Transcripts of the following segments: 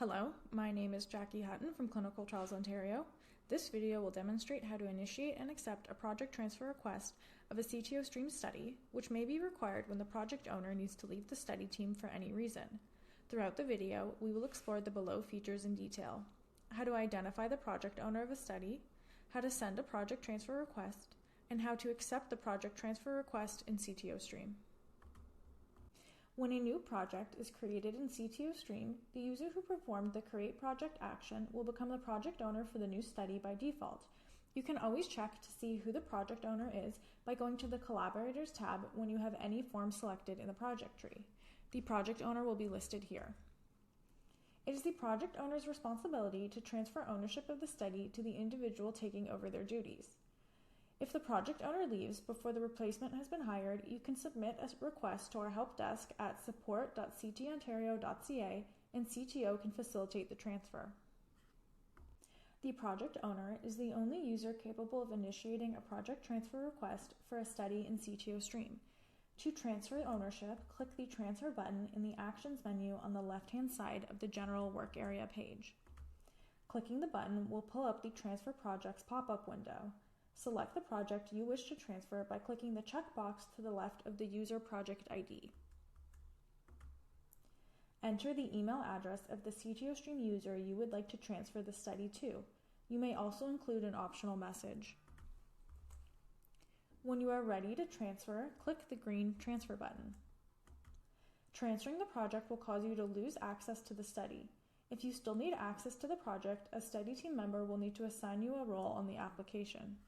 Hello, my name is Jackie Hutton from Clinical Trials Ontario. This video will demonstrate how to initiate and accept a project transfer request of a CTO stream study, which may be required when the project owner needs to leave the study team for any reason. Throughout the video, we will explore the below features in detail: how to identify the project owner of a study, how to send a project transfer request, and how to accept the project transfer request in CTO stream. When a new project is created in CTO stream, the user who performed the create project action will become the project owner for the new study by default. You can always check to see who the project owner is by going to the Collaborators tab when you have any form selected in the project tree. The project owner will be listed here. It is the project owner's responsibility to transfer ownership of the study to the individual taking over their duties. If the project owner leaves before the replacement has been hired, you can submit a request to our help desk at support.ctontario.ca and CTO can facilitate the transfer. The project owner is the only user capable of initiating a project transfer request for a study in CTO stream. To transfer ownership, click the Transfer button in the Actions menu on the left-hand side of the General Work Area page. Clicking the button will pull up the Transfer Projects pop-up window. Select the project you wish to transfer by clicking the checkbox to the left of the user project ID. Enter the email address of the CTO stream user you would like to transfer the study to. You may also include an optional message. When you are ready to transfer, click the green Transfer button. Transferring the project will cause you to lose access to the study. If you still need access to the project, a study team member will need to assign you a role on the application.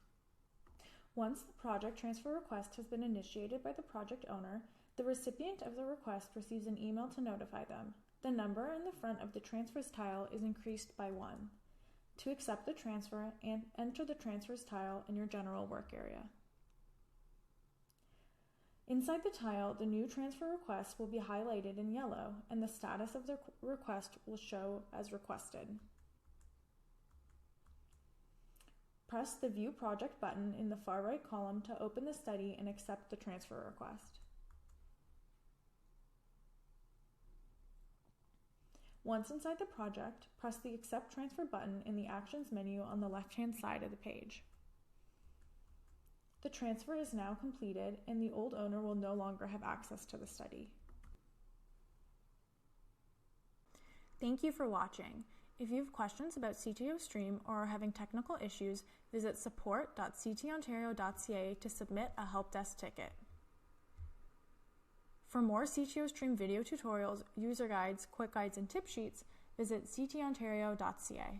Once the project transfer request has been initiated by the project owner, the recipient of the request receives an email to notify them. The number in the front of the Transfers tile is increased by 1. To accept the transfer, enter the Transfers tile in your general work area. Inside the tile, the new transfer request will be highlighted in yellow, and the status of the request will show as requested. Press the View Project button in the far right column to open the study and accept the transfer request. Once inside the project, press the Accept Transfer button in the Actions menu on the left-hand side of the page. The transfer is now completed, and the old owner will no longer have access to the study. Thank you for watching. If you have questions about CTO Stream or are having technical issues, visit support.ctontario.ca to submit a Helpdesk ticket. For more CTO Stream video tutorials, user guides, quick guides, and tip sheets, visit ctontario.ca.